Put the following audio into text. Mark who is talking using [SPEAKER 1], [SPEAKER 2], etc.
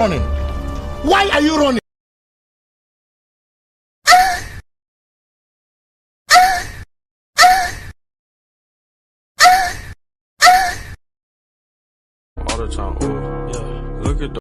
[SPEAKER 1] running? Why are you running?
[SPEAKER 2] All the time, ooh, yeah. Look at the